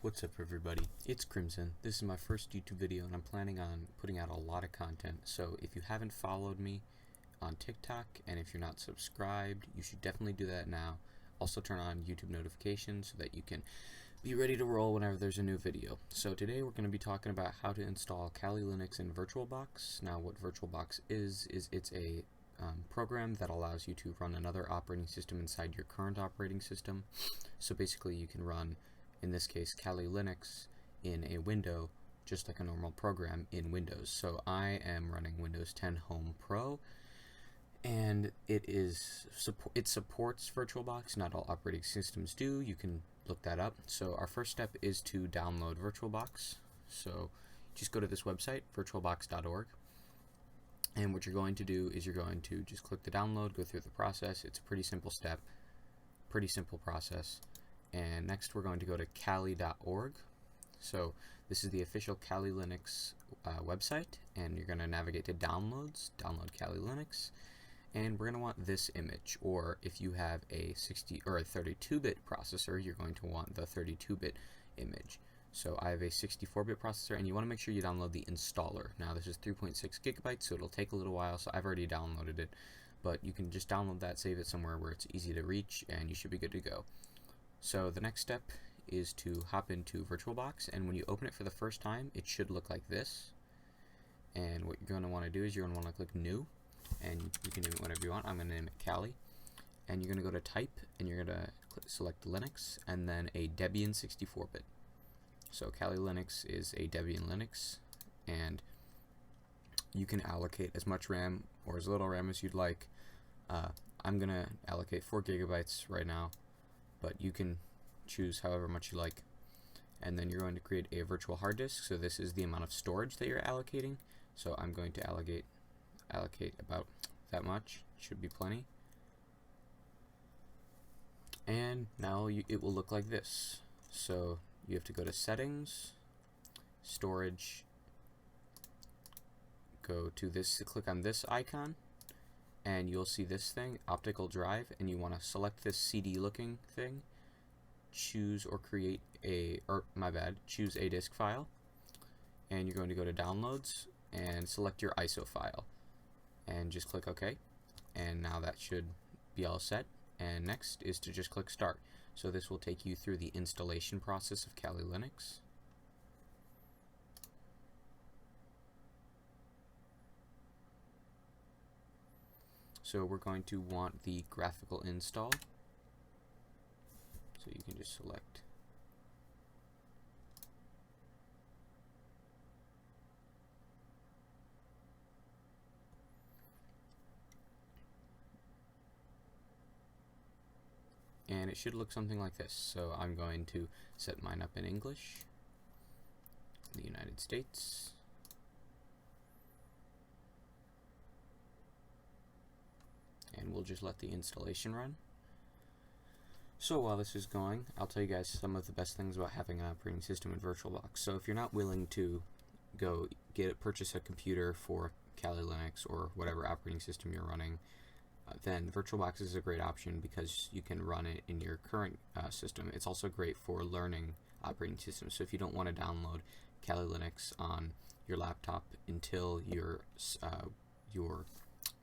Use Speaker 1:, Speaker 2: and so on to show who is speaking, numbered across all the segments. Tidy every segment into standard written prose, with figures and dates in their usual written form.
Speaker 1: What's up everybody, it's Crimson. This is my first YouTube video and I'm planning on putting out a lot of content, so if you haven't followed me on TikTok and if you're not subscribed, you should definitely do that now. Also turn on YouTube notifications so that you can be ready to roll whenever there's a new video. So today we're going to be talking about how to install Kali Linux in VirtualBox. Now what VirtualBox is it's a program that allows you to run another operating system inside your current operating system. So basically you can run, in this case, Kali Linux in a window just like a normal program in Windows. So I am running Windows 10 Home Pro, and it supports VirtualBox. Not all operating systems do. You can look that up. So our first step is to download VirtualBox. So just go to this website, virtualbox.org. And what you're going to do is you're going to just click the download, go through the process. It's a pretty simple step, pretty simple process. And next we're going to go to kali.org. So this is the official Kali Linux website, and you're going to navigate to downloads, download Kali Linux, and we're going to want this image, or if you have a 60 or a 32-bit processor, you're going to want the 32-bit image. So I have a 64-bit processor, and you want to make sure you download the installer. Now this is 3.6 gigabytes, so it'll take a little while, so I've already downloaded it, but you can just download that, save it somewhere where it's easy to reach, and you should be good to go. So the next step is to hop into VirtualBox, and when you open it for the first time, it should look like this. And what you're going to want to do is you're going to want to click New, and you can name it whatever you want. I'm going to name it Kali. And you're going to go to Type, and you're going to select Linux, and then a Debian 64-bit. So Kali Linux is a Debian Linux, and you can allocate as much RAM or as little RAM as you'd like. I'm going to allocate 4 gigabytes right now, but you can choose however much you like. And then you're going to create a virtual hard disk. So this is the amount of storage that you're allocating. So I'm going to allocate about that much. Should be plenty. And now it will look like this. So you have to go to Settings, Storage, go to this, click on this icon, and you'll see this thing, optical drive, and you want to select this CD looking thing, choose or create choose a disk file, and you're going to go to downloads and select your ISO file and just click OK, and now that should be all set. And next is to just click start. So this will take you through the installation process of Kali Linux. So we're going to want the graphical install. So you can just select. And it should look something like this. So I'm going to set mine up in English, the United States. And we'll just let the installation run. So while this is going, I'll tell you guys some of the best things about having an operating system in VirtualBox. So if you're not willing to go purchase a computer for Kali Linux or whatever operating system you're running, then VirtualBox is a great option because you can run it in your current system. It's also great for learning operating systems. So if you don't want to download Kali Linux on your laptop until you're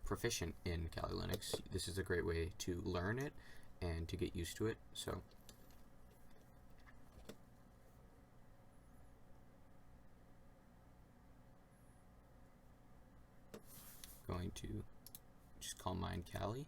Speaker 1: proficient in Kali Linux, this is a great way to learn it and to get used to it. So going to just call mine Kali.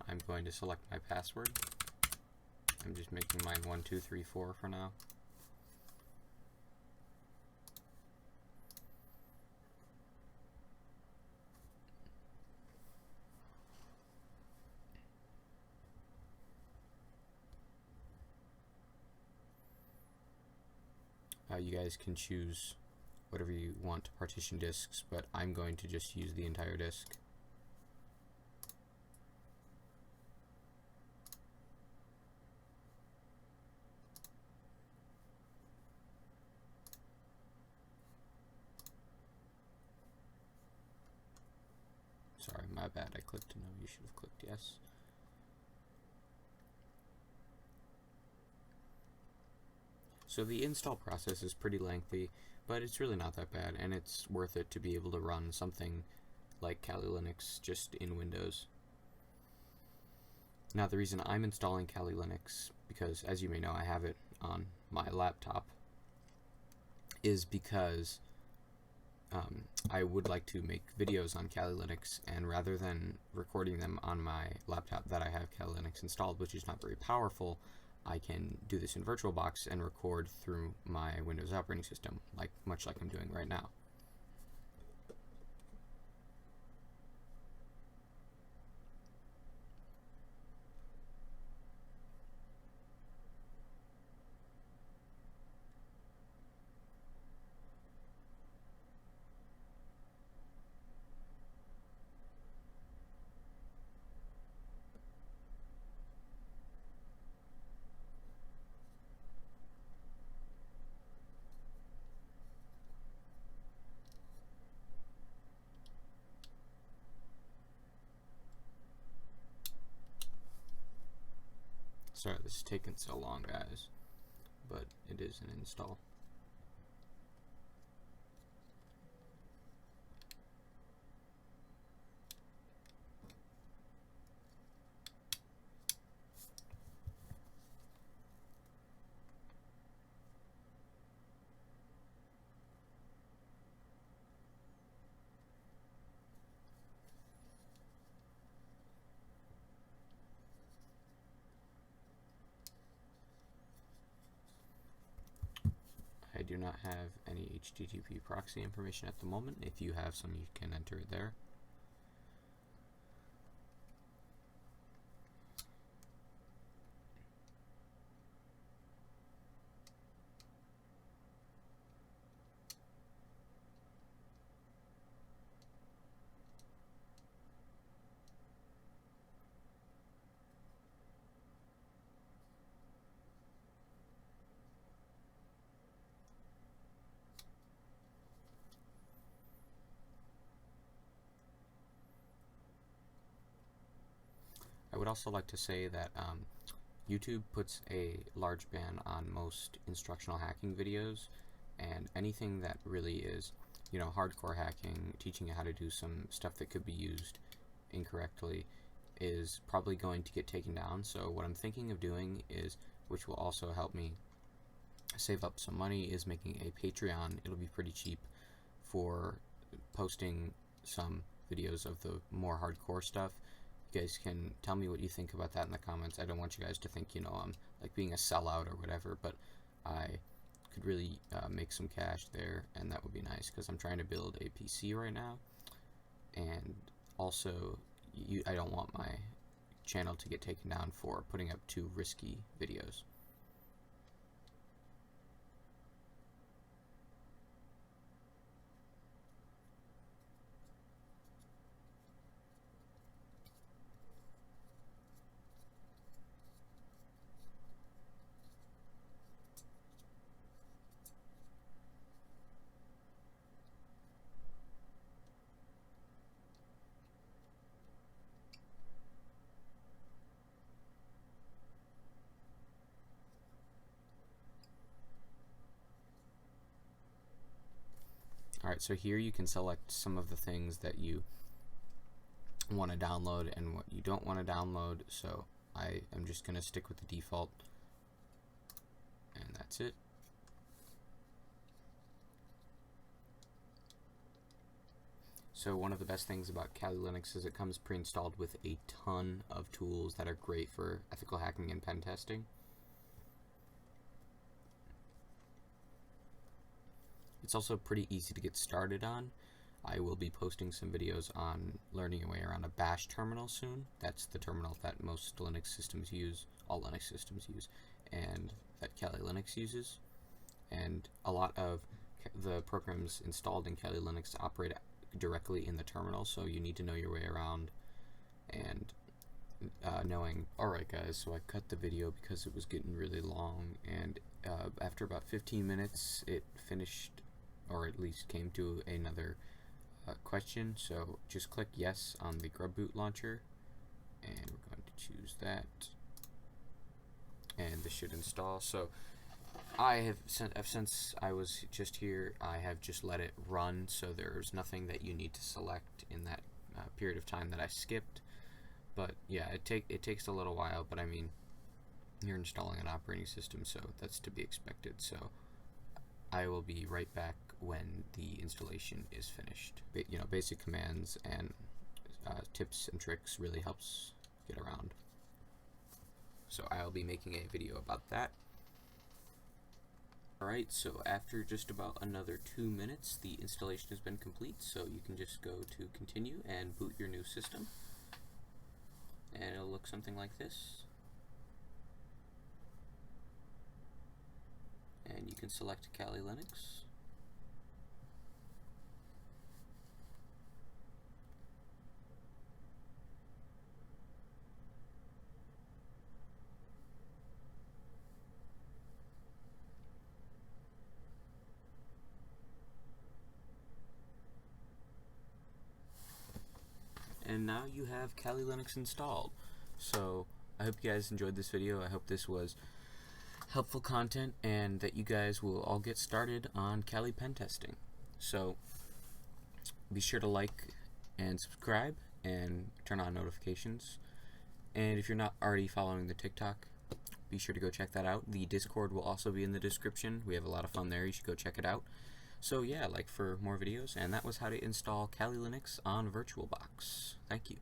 Speaker 1: I'm going to select my password. I'm just making mine 1234 for now. You guys can choose whatever you want to partition disks, but I'm going to just use the entire disk. Sorry, my bad, I clicked no, you should have clicked yes. So the install process is pretty lengthy, but it's really not that bad, and it's worth it to be able to run something like Kali Linux just in Windows. Now the reason I'm installing Kali Linux, because as you may know I have it on my laptop, is because I would like to make videos on Kali Linux, and rather than recording them on my laptop that I have Kali Linux installed, which is not very powerful, I can do this in VirtualBox and record through my Windows operating system, much like I'm doing right now. Sorry this is taking so long, guys, but it is an install. I do not have any HTTP proxy information at the moment. If you have some, you can enter it there. I would also like to say that YouTube puts a large ban on most instructional hacking videos, and anything that really is, hardcore hacking, teaching you how to do some stuff that could be used incorrectly, is probably going to get taken down. So what I'm thinking of doing is, which will also help me save up some money, is making a Patreon. It'll be pretty cheap for posting some videos of the more hardcore stuff. You guys can tell me what you think about that in the comments. I don't want you guys to think, I'm like being a sellout or whatever, but I could really make some cash there, and that would be nice because I'm trying to build a PC right now, and also I don't want my channel to get taken down for putting up too risky videos. Alright, so here you can select some of the things that you want to download and what you don't want to download. So I am just going to stick with the default, and that's it. So one of the best things about Kali Linux is it comes pre-installed with a ton of tools that are great for ethical hacking and pen testing. It's also pretty easy to get started on. I will be posting some videos on learning your way around a bash terminal soon. That's the terminal that most Linux systems use, all Linux systems use, and that Kali Linux uses. And a lot of the programs installed in Kali Linux operate directly in the terminal, so you need to know your way around and knowing, alright guys, so I cut the video because it was getting really long, and after about 15 minutes it finished, or at least came to another question, so just click yes on the grub boot launcher, and we're going to choose that, and this should install. So I have, since I was just here, I have just let it run, so there's nothing that you need to select in that period of time that I skipped. But yeah, it takes a little while, but I mean, you're installing an operating system, so that's to be expected. So I will be right back when the installation is finished. You know, basic commands and tips and tricks really helps get around. So I'll be making a video about that. Alright, so after just about another 2 minutes, the installation has been complete, so you can just go to continue and boot your new system. And it'll look something like this. And you can select Kali Linux. And now you have Kali Linux installed. So I hope you guys enjoyed this video. I hope this was helpful content and that you guys will all get started on Kali pen testing. So be sure to like and subscribe and turn on notifications. And if you're not already following the TikTok, be sure to go check that out. The Discord will also be in the description. We have a lot of fun there. You should go check it out. So yeah, like for more videos, and that was how to install Kali Linux on VirtualBox. Thank you.